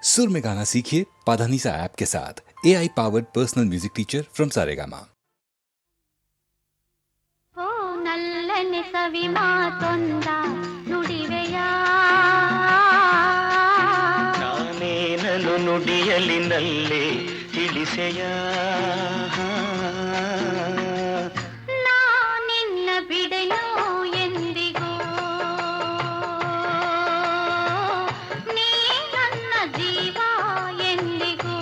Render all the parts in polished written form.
सुर में गाना सीखिए पाधानीसा ऐप के साथ। AI powered personal music teacher from Saregama. ಓ ನಲ್ಲನೆ ಸವಿ ಮಾತೊಂದ ನುಡಿವೆಯ ನಾನೇನನು ನುಡಿಯಲಿ ನಲ್ಲೆ ತಿಳಿಸೆಯ ನಾ ನಿನ್ನ ಬಿಡೆನು ಎಂದಿಗೂ ನೀ ನನ್ನ ಜೀವ ಎಂದಿಗೂ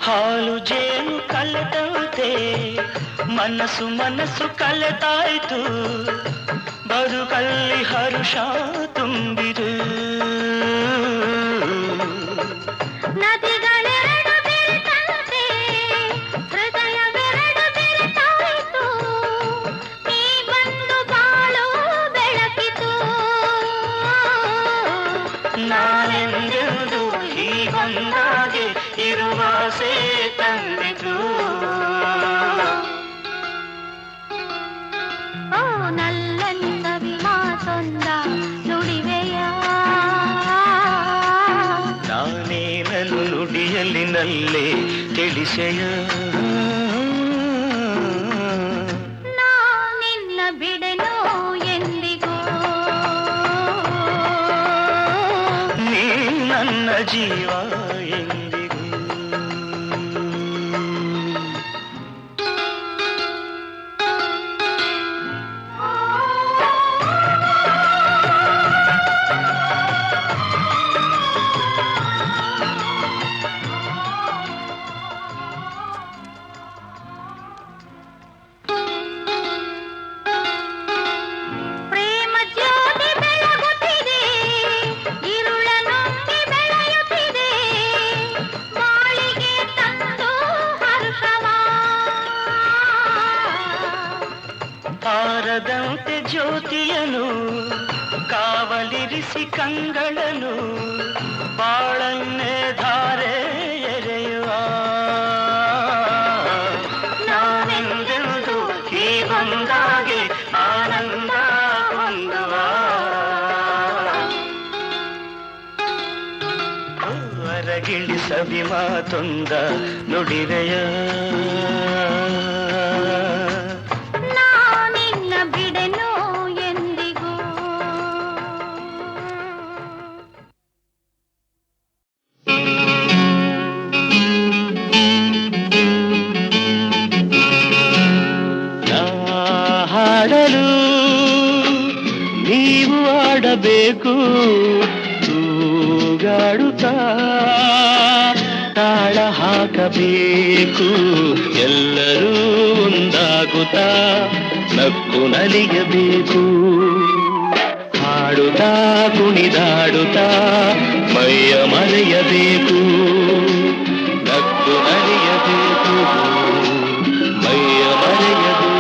ಹಾಲು ಜೇನು ಕಲೆದಂತೆ ಮನಸ್ಸು ಮನಸ್ಸು ಕಲೆತಾಯ್ತು ಬದುಕಲ್ಲಿ ಹರುಷ ತುಂಬಿರು ನದಿಗಳೆರಡು ಬೆರೆತಂತೆ ಹೃದಯವೆರಡು ಬೆರೆತಾಯಿತು ನೀ ಬಂದು ಬಾಳು ಬೆಳಕಿತು ನಾನೆಂದೆಂದು ಹೀಗೊಂದಾಗೆ ಇರುವಾಸೆ ತಂದಿತು ಓ ನಲ್ಲನೆ ಸವಿ ಮಾತೊಂದ ನುಡಿವೆಯ ನಾನೇನನು ನುಡಿಯಲಿ ನಲ್ಲೆ ತಿಳಿಸೆಯ ನಾ ನಿನ್ನ ಬಿಡೆನು ಎಂದಿಗೂ ನೀ ನನ್ನ ಜೀವ ಎಂದಿಗೂ ಪ್ರೇಮ ಜ್ಯೋತಿ ಬೆಳಗುತ್ತಿದೆ ಇರುಳ ನುಂಗಿ ಬೆಳೆಯುತ್ತಿದೆ ಬಾಳಿಗೆ ತಂದು ಹರ್ಷವ ತಾರದಂತೆ ಜ್ಯೋತಿಯನು ಕಾವಲಿರಿಸಿ ಕಂಗಳನು ಬಾಳನ್ನೇ ಧಾರೆ ಎರೆಯುವ ನಾನೆಂದೆಂದು ಹೀಗೊಂದಾಗೆ ಆನಂದ ಹೊಂದುವ ಹೊರಗಿಳಿ ಸವಿ ಮಾತೊಂದ ನುಡಿರೆಯ ನಾ ನಿನ್ನ ಬಿಡೆನು ಎಂದಿಗೂ ನಾ ಹಾಡಲು ನೀವು ಆಡಬೇಕು ತೂಗಾಡುತ್ತಾ ತಾಳ ಹಾಕಬೇಕು ಎಲ್ಲರೂ ಒಂದಾಗುತ್ತಾ ನಕ್ಕು ನಲಿಯಬೇಕು ಹಾಡುತ್ತಾ ಕುಣಿದಾಡುತ್ತಾ ಮೈಯ ಮರೆಯಬೇಕು ನಕ್ಕು ನಲಿಯಬೇಕು ಮೈಯ ಮರೆಯಬೇಕು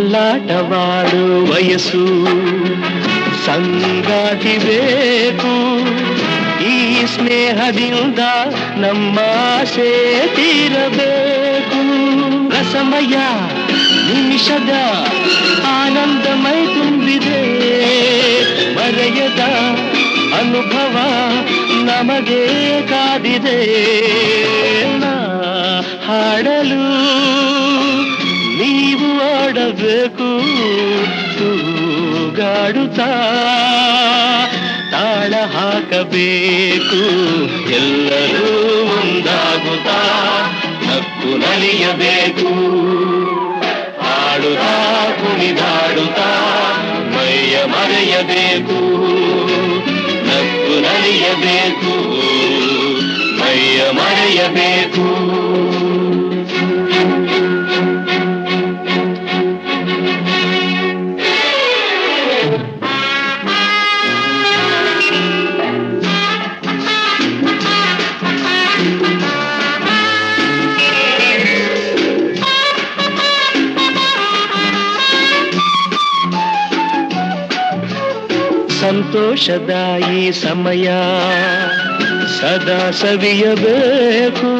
ಚೆಲ್ಲಾಟವಾಡು ವಯಸ್ಸು ಸಂಗಾತಿ ಬೇಕು ಈ ಸ್ನೇಹದಿಂದ ನಮ್ಮ ಆಸೆ ತೀರಬೇಕು ರಸಮಯ ನಿಮಿಷದ ಆನಂದಮೈ ತುಂಬಿದೆ ಮರೆಯದ ಅನುಭವ ನಮಗೆ ಕಾದಿದೆ ನಾ ಹಾಡಲು ನೀವು ಆಡಬೇಕು ತೂಗಾಡುತ್ತಾ ತಾಳ ಹಾಕಬೇಕು ಎಲ್ಲರೂ ಒಂದಾಗುತ್ತಾ ನಕ್ಕು ನಲಿಯಬೇಕು ಹಾಡುತ್ತಾ ಕುಣಿದಾಡುತ್ತಾ ಮೈಯ ಮರೆಯಬೇಕು ನಕ್ಕು ನಲಿಯಬೇಕು ಮೈಯ ಮರೆಯಬೇಕು ಸಂತೋಷದ ಈ ಸಮಯ ಸದಾ ಸವಿಯಬೇಕು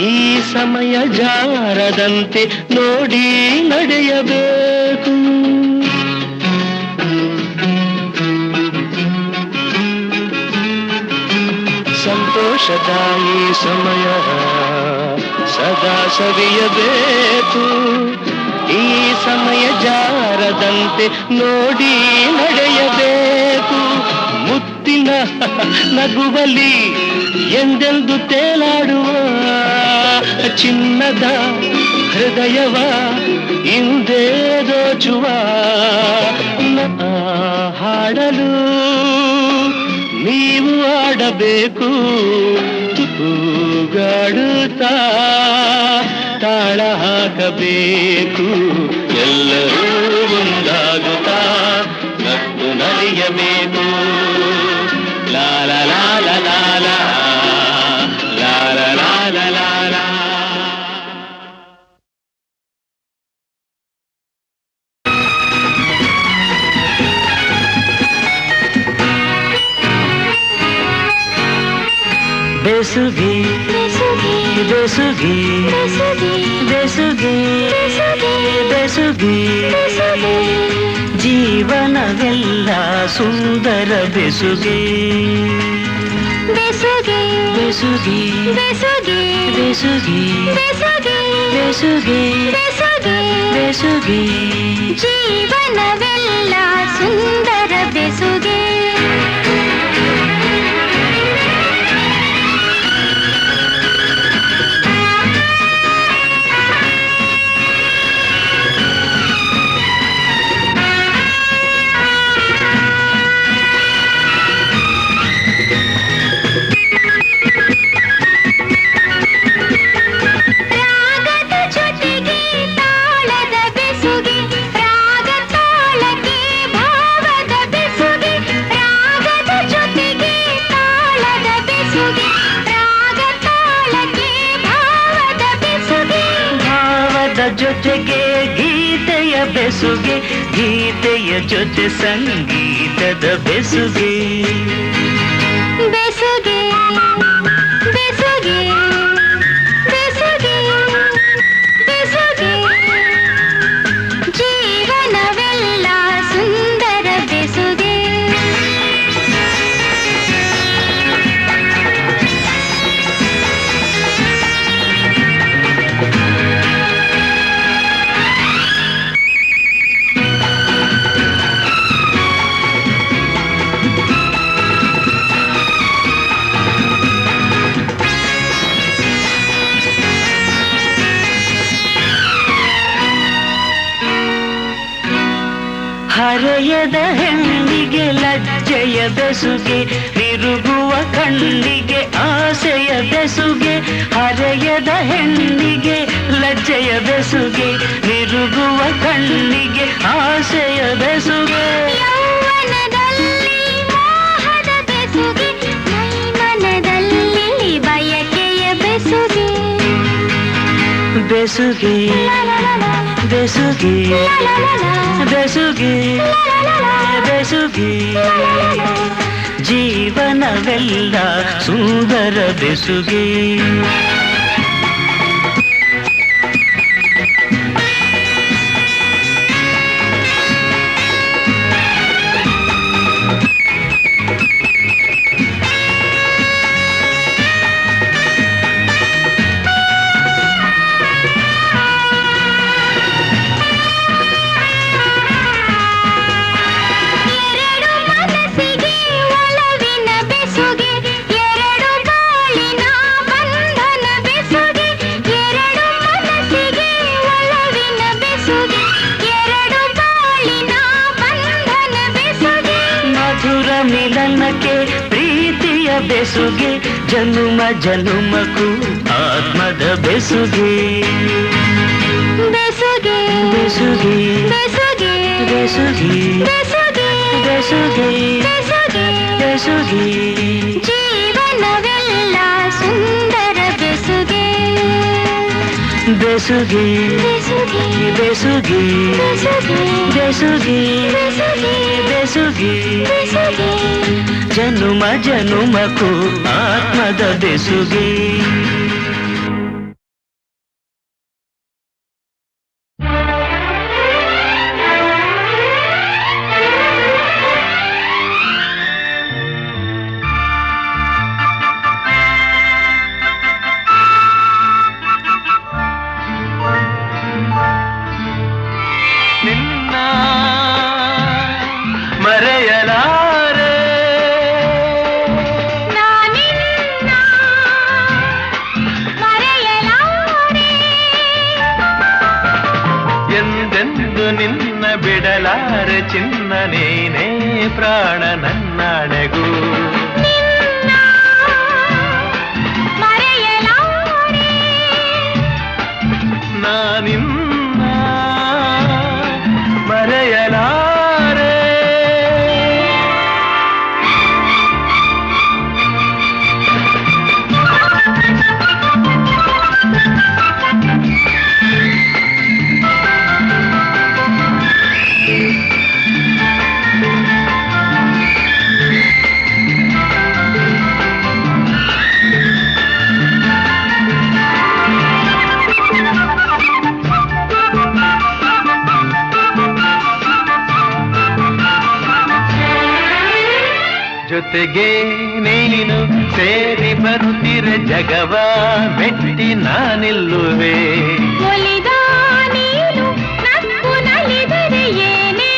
ಈ ಸಮಯ ಜಾರದಂತೆ ನೋಡಿ ನಡೆಯಬೇಕು ಸಂತೋಷದ ಈ ಸಮಯ ಸದಾ ಸವಿಯಬೇಕು ಈ ಸಮಯ ಜಾರದಂತೆ ನೋಡಿ ನಡೆಯಬೇಕು ಮುತ್ತಿನ ನಗುವಲಿ ಎಂದೆಂದು ತೇಲಾಡುವ ಚಿನ್ನದ ಹೃದಯವ ಹಿಂದೆ ದೋಚುವ ಹಾಡಲು ನೀವು ಆಡಬೇಕು ತೂಗಾಡುತ್ತಾ ತಾಳ ಹಾಕಬೇಕು ಎಲ್ಲರೂ ಒಂದಾಗುತ್ತಾ ನಕ್ಕು ನಲಿಯಬೇಕು ಲಾಲ ಲಾಲ ಲಾಲ ಲಾಲ ಲಾಲ ಲಾಲ ಬೆಸುಗೆ ಬೆಸುಗೆ ಬೆಸುಗೆ ಬೆಸುಗೆ ಜೀವನವೆಲ್ಲ ಸುಂದರ ಬೆಸುಗೆ ಬೆಸುಗೆ ಬೆಸುಗೆ ಬೆಸುಗೆ ಬೆಸುಗೆ ಬೆಸುಗೆ ಬೆಸುಗೆ ಬೆಸುಗೆ ಬೆಸುಗೆ ಜೀವನವೆಲ್ಲ ಸುಂದರ ಬೆಸುಗೆ ಜೊತೆಗೆ ಗೀತೆಯ ಬೆಸುಗೆ ಗೀತೆಯ ಜೊತೆ ಸಂಗೀತದ ಬೆಸುಗೆ ಬೆಸುಗೆ ಬೆಸುಗೆ ಬೆಸುಗೆ ಬೆಸುಗೆ ಜೀವನವೆಲ್ಲ ಸುಂದರ ಬೆಸುಗೆ ಹರೆಯದ ಹೆಣ್ಣಿಗೆ ಲಜ್ಜೆಯ ಬೆಸುಗೆ ತಿರುಗುವ ಕಣ್ಣಿಗೆ ಆಸೆಯ ಬೆಸುಗೆ ಹರೆಯದ ಹೆಣ್ಣಿಗೆ ಲಜ್ಜೆಯ ಬೆಸುಗೆ ತಿರುಗುವ ಕಣ್ಣಿಗೆ ಆಸೆಯ ಬೆಸುಗೆ ಯೌವನದಲ್ಲಿ ಮೋಹದ ಬೆಸುಗೆ ಮೈಮನದಲ್ಲಿ ಬಯಕೆಯ ಬೆಸುಗೆ ಬೆಸುಗೆ ಬೆಸುಗೆ ಬೆಸುಗೆ ಬೆಸುಗೆ ಜೀವನವೆಲ್ಲ ಸುಂದರ ಬೆಸುಗೆ ಎರಡು ಮನಸ್ಸಿಗೆ ಒಲವಿ ಮಿಲನಕ್ಕೆ ಪ್ರೀತಿಯ ಬೆಸುಗೆ ಜನುಮ ಜನುಮಕ್ಕೂ ಆತ್ಮದ ಬೆಸುಗೆ ಬೆಸುಗೆ ಬೆಸುಗೆ ಬೆಸುಗೆ ಬೆಸುಗೆ ಬೆಸುಗೆ ಬೆಸುಗೆ ಬೆಸುಗೆ ಬೆಸುಗೆ ಜೀವನವೆಲ್ಲ ಸುಂದರ ಬೆಸುಗೆ ಬೆಸುಗೆ ಬೆಸುಗೆ ಬೆಸುಗೆ ಬೆಸುಗೆ ಬೆಸುಗೆ ಬೆಸುಗೆ ಬೆಸುಗೆ ಬೆಸುಗೆ ಜನುಮ ಜನುಮಕ್ಕೂ ಆತ್ಮದ ಬೆಸುಗೆ ನಿನ್ನ ಮರೆಯಲಾರೆ ನಾನಿನ್ನ ಮರೆಯಲಾರೆ ಎಂದೆಂದು ನಿನ್ನ ಬಿಡಲಾರೆ ಚಿನ್ನ ನೀನೇ ಪ್ರಾಣ ನನ್ನಾಣೆಗೂ ನಿನ್ನ ಮರೆಯಲಾರೆ ನಾನಿನ್ನ ಮರೆಯಲಾರೆ ಜೊತೆಗೆ ನೀನು ಸೇರಿ ಬರುತ್ತಿರೆ ಜಗವ ಮೆಟ್ಟಿ ನಾನಿಲ್ಲುವೆ ಒಲಿದ ನೀನು ನಕ್ಕು ನಲಿದರೆ ಏನೇ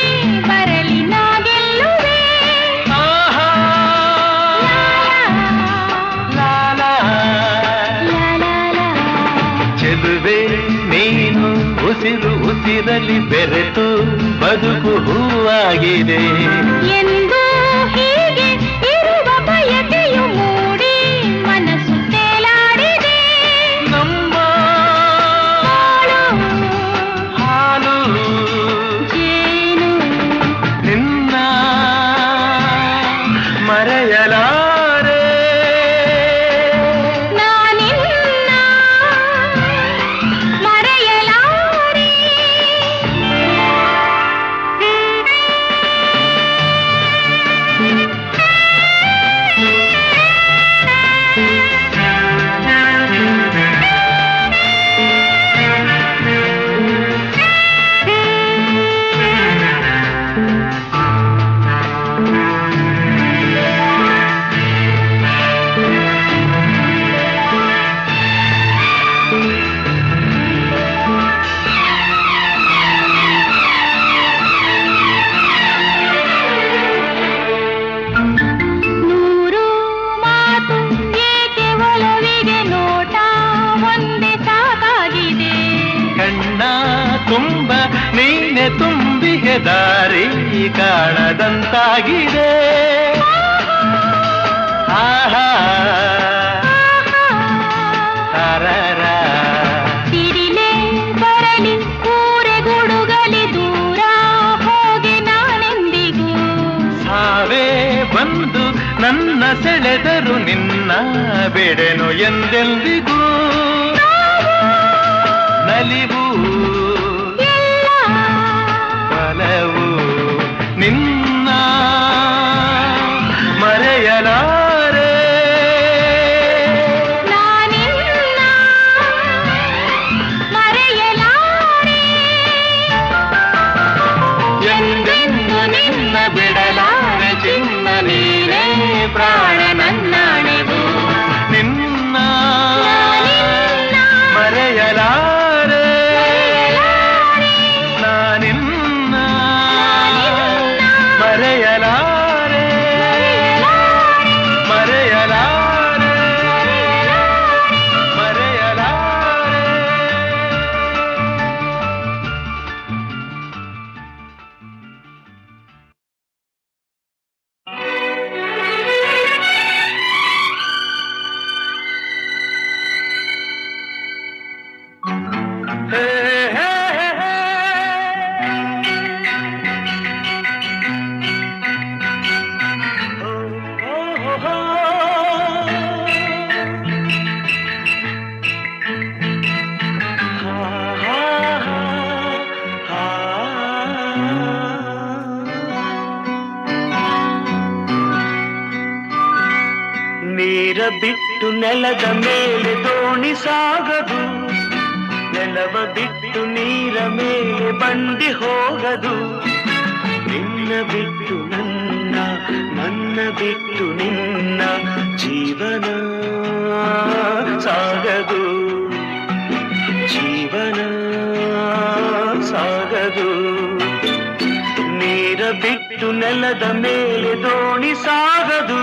ಬರಲಿ ನಾ ಗೆಲ್ಲುವೆ ಆಹಾ ಲಾಲಾ ಚೆಲುವೆ ನೀನು ಉಸಿರು ಉಸಿರಲಿ ಬೆರೆತು ಬದುಕು ಹೂವಾಗಿದೆ ಎಂದು ಹೀಗೆ ಇರುವ ಬಯಕೆಯು ಮೂಡಿ ಮನಸ್ಸು ತೇಲಾಡಿದೆ ನಮ್ಮ ಹಾಲು ಜೇನು ನಿನ್ನ ಮರೆಯಲಾರೆ ನಾನಿನ್ನ ಮರೆಯಲಾರೆ ನೂರು ಮಾತು ಏಕೆ ಒಲವಿಗೆ ನೋಟ ಒಂದೇ ಸಾಕಾಗಿದೆ ಕಣ್ಣ ತುಂಬ ನೀನೆ ತುಂಬಿಗೆ ದಾರಿ ಕಾಣದಂತಾಗಿದೆ ಆಹಾ ತಾರರ ಸಿಡಿಲೆ ಬರಲಿ ಊರೆ ಗುಡುಗಲಿ ದೂರ ಹೋಗಿ ನಾನೆಂದಿಗೂ ಸಾವೇ ಬಂದು ನನ್ನ ಸೆಳೆದರು ನಿನ್ನ ಬಿಡೆನು ಎಂದೆಂದಿಗೂ ನಲಿವು ಎಲ್ಲ ಬಲವು ನಿನ್ನ ಮರೆಯಲಾರೆ ನಾನಿನ್ನ ಮರೆಯಲಾರೆ ಎಂದೆಂದು ನಿನ್ನ ಬಿಡಲಾರೆ ಚಿನ್ನ ನೀನೇ ಪ್ರಾಣ ನನ್ನಾಣೆವು ನಿನ್ನ ಮರೆಯಲಾರೆ ನಾನಿನ್ನ ಮರೆಯಲಾರೆ ನೀರ ಬಿಟ್ಟು ನೆಲದ ಮೇಲೆ ದೋಣಿ ಸಾಗದು, ನೆಲವ ಬಿಟ್ಟು ನೀರ ಮೇಲೆ ಬಂಡಿ ಹೋಗದು. ನಿನ್ನ ಬಿಟ್ಟು ನನ್ನ, ನನ್ನ ಬಿಟ್ಟು ನಿನ್ನ ಜೀವನ ಸಾಗದು, ಜೀವನ ಸಾಗದು. ನೀರ ಬಿಟ್ಟು ನೆಲದ ಮೇಲೆ ದೋಣಿ ಸಾಗದು.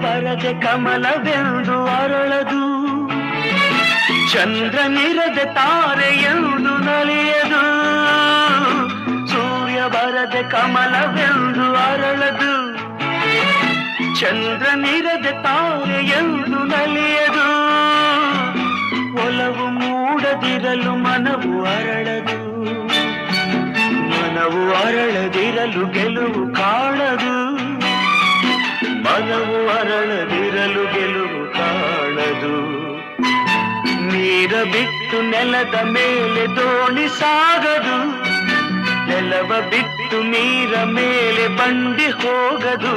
ಬರದೆ ಕಮಲವೆಂದು ಅರಳದು, ಚಂದ್ರನಿರದೆ ತಾರೆಯೆಂದು ನಲಿಯದು. ಸೂರ್ಯ ಬರದೆ ಕಮಲವೆಂದು ಅರಳದು, ಚಂದ್ರನಿರದೆ ತಾರೆಯೆಂದು ನಲಿಯದು. ಒಲವು ಮೂಡದಿರಲು ಮನವು ಅರಳದು, ಮನವು ಅರಳದಿರಲು ಗೆಲುವು ಕಾಣದು. ಮನವು ಅರಳದಿರಲು ಗೆಲುವು ಕಾಣದು. ನೀರ ಬಿಟ್ಟು ನೆಲದ ಮೇಲೆ ದೋಣಿ ಸಾಗದು, ನೆಲವ ಬಿಟ್ಟು ನೀರ ಮೇಲೆ ಬಂಡಿ ಹೋಗದು.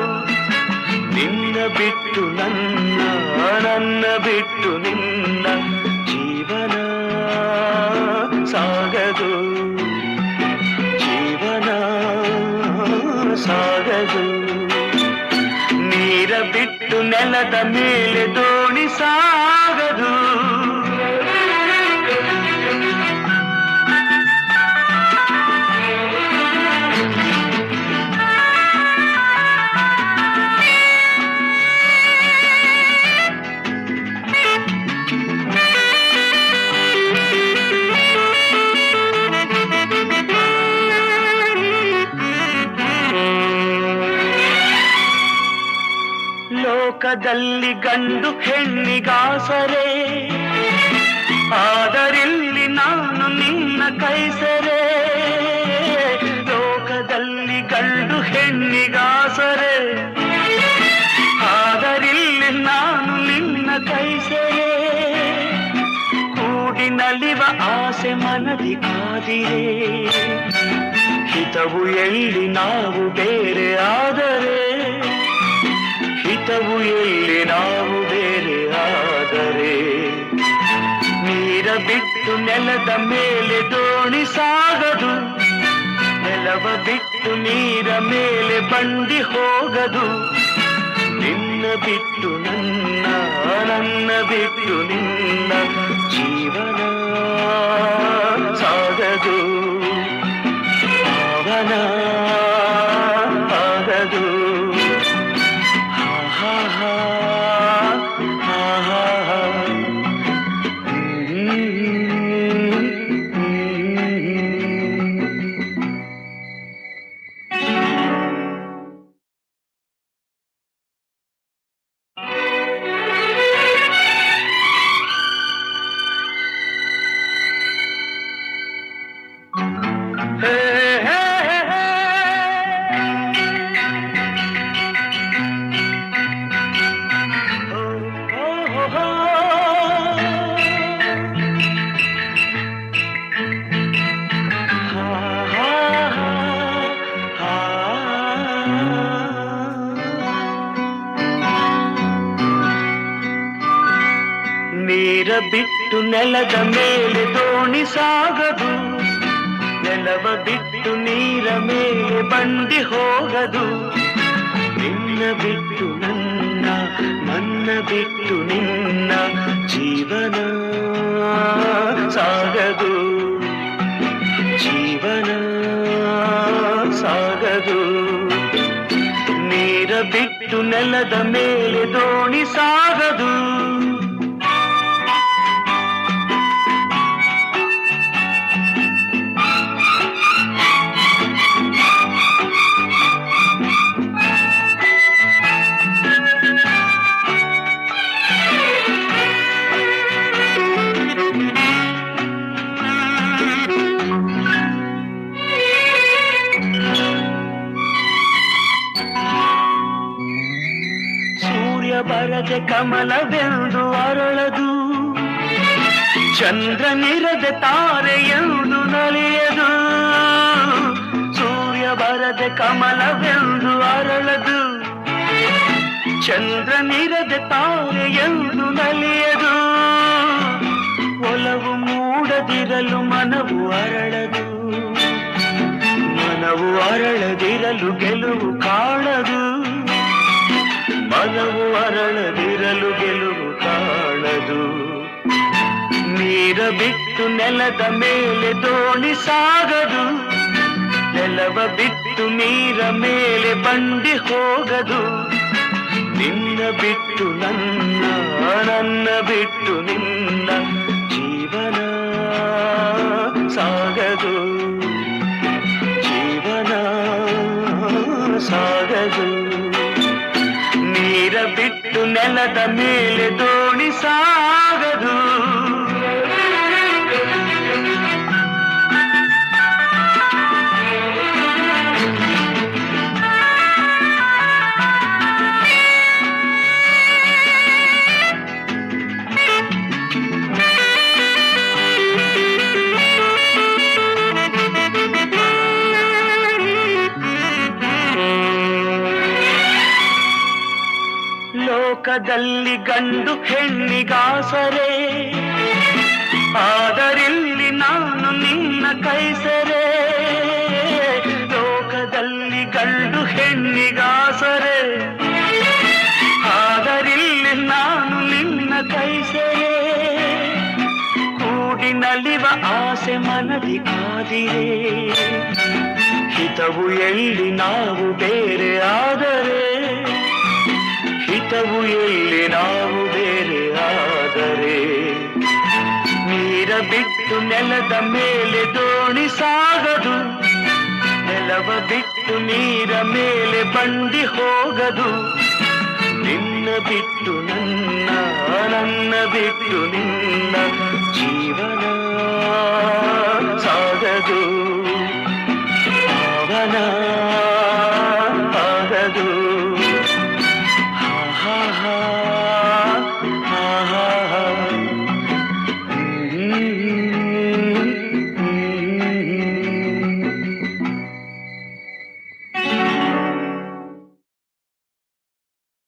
ನಿನ್ನ ಬಿಟ್ಟು ನನ್ನ, ನನ್ನ ಬಿಟ್ಟು ನಿನ್ನ ಜೀವನ ಸಾಗದು, ಜೀವನ ಸಾಗದು. ನೀರ ಬಿಟ್ಟು ನೆಲದ ಮೇಲೆ ದೋಣಿ ಸಾಗದು. ಲೋಕದಲ್ಲಿ ಗಂಡು ಹೆಣ್ಣಿಗಾಸರೆ, ಆದರಿಲ್ಲಿ ನಾನು ನಿನ್ನ ಕೈಸರೆ. ಲೋಕದಲ್ಲಿ ಗಂಡು ಹೆಣ್ಣಿಗಾಸರೆ, ಆದರಿಲ್ಲಿ ನಾನು ನಿನ್ನ ಕೈಸರೆ. ಕೂಡಿ ನಲಿವ ಆಸೆ ಮನದಿ ಕಾದಿರೆ, ಹಿತವು ಎಲ್ಲಿ ನಾವು ಬೇರೆ ಆದರೆ, ಹಿತವು ಎಲ್ಲಿ ನಾವು ಬೇರೆ ಆದರೆ. ನೀರ ಬಿಟ್ಟು ನೆಲದ ಮೇಲೆ ದೋಣಿ ಸಾಗದು, ನೆಲವ ಬಿಟ್ಟು ನೀರ ಮೇಲೆ ಬಂಡಿ ಹೋಗದು. ನಿನ್ನ ಬಿಟ್ಟು ನನ್ನ, ನನ್ನ ಬಿಟ್ಟು ನಿನ್ನ ಜೀವನ ಸಾಗದು, ಭಾವನ ಆಗದು. ನೀರ ಬಿಟ್ಟು ನೆಲದ ಮೇಲೆ ದೋಣಿ ಸಾಗದು, ನೆಲವ ಬಿಟ್ಟು ನೀರ ಮೇಲೆ ಬಂಡಿ ಹೋಗದು. ನಿನ್ನ ಬಿಟ್ಟು ನನ್ನ, ನನ್ನ ಬಿಟ್ಟು ನಿನ್ನ ಜೀವನ ಸಾಗದು, ಜೀವನ ಸಾಗದು. ನೀರ ಬಿಟ್ಟು ನೆಲದ ಮೇಲೆ ದೋಣಿ ಸಾಗದು. ಹೆಜ್ಜೆ ಕಮಲವೆಂದು ಅರಳದು, ಚಂದ್ರನಿರದೆ ತಾರೆಯೆಂದು ನಲಿಯದು. ಸೂರ್ಯ ಬರದೆ ಕಮಲವೆಂದು ಅರಳದು, ಚಂದ್ರನಿರದೆ ತಾರೆಯೆಂದು ನಲಿಯದು. ಒಲವು ಮೂಡದಿರಲು ಮನವು ಅರಳದು, ಮನವು ಅರಳದಿರಲು ಗೆಲುವು ಕಾಣದು. ಮನವು ಅರಳದಿರಲು ಗೆಲುವು ಕಾಣದು. ನೀರ ಬಿಟ್ಟು ನೆಲದ ಮೇಲೆ ದೋಣಿ ಸಾಗದು, ನೆಲವ ಬಿಟ್ಟು ನೀರ ಮೇಲೆ ಬಂಡಿ ಹೋಗದು. ನಿನ್ನ ಬಿಟ್ಟು ನನ್ನ, ನನ್ನ ಬಿಟ್ಟು ನಿನ್ನ ಜೀವನ ಸಾಗದು, ಜೀವನ ಸಾಗದು. ನೀರ ಬಿಟ್ಟು ನೆಲದ ಮೇಲೆ ದೋಣಿ ಸಾಗದು. ಲೋಕದಲ್ಲಿ ಗಂಡು ಹೆಣ್ಣಿಗಾಸರೆ, ಆದರಿಲ್ಲಿ ನಾನು ನಿನ್ನ ಕೈಸರೆ. ಲೋಕದಲ್ಲಿ ಗಂಡು ಹೆಣ್ಣಿಗಾಸರೆ, ಆದರಿಲ್ಲಿ ನಾನು ನಿನ್ನ ಕೈಸರೆ. ಕೂಡಿ ನಲಿವ ಆಸೆ ಮನದಿ ಕಾದಿರೆ, ಹಿತವು ಎಲ್ಲಿ ನಾವು ಬೇರೆ ಆದರೆ, ಹಿತವು ಎಲ್ಲಿ ನಾವು ಬೇರೆ ಆದರೆ. ನೀರ ಬಿಟ್ಟು ನೆಲದ ಮೇಲೆ ದೋಣಿ ಸಾಗದು, ನೆಲವ ಬಿಟ್ಟು ನೀರ ಮೇಲೆ ಬಂಡಿ ಹೋಗದು. ನಿನ್ನ ಬಿಟ್ಟು ನನ್ನ, ನನ್ನ ಬಿಟ್ಟು ನಿನ್ನ ಜೀವನ ಸಾಗದು. ಭಾವನಾ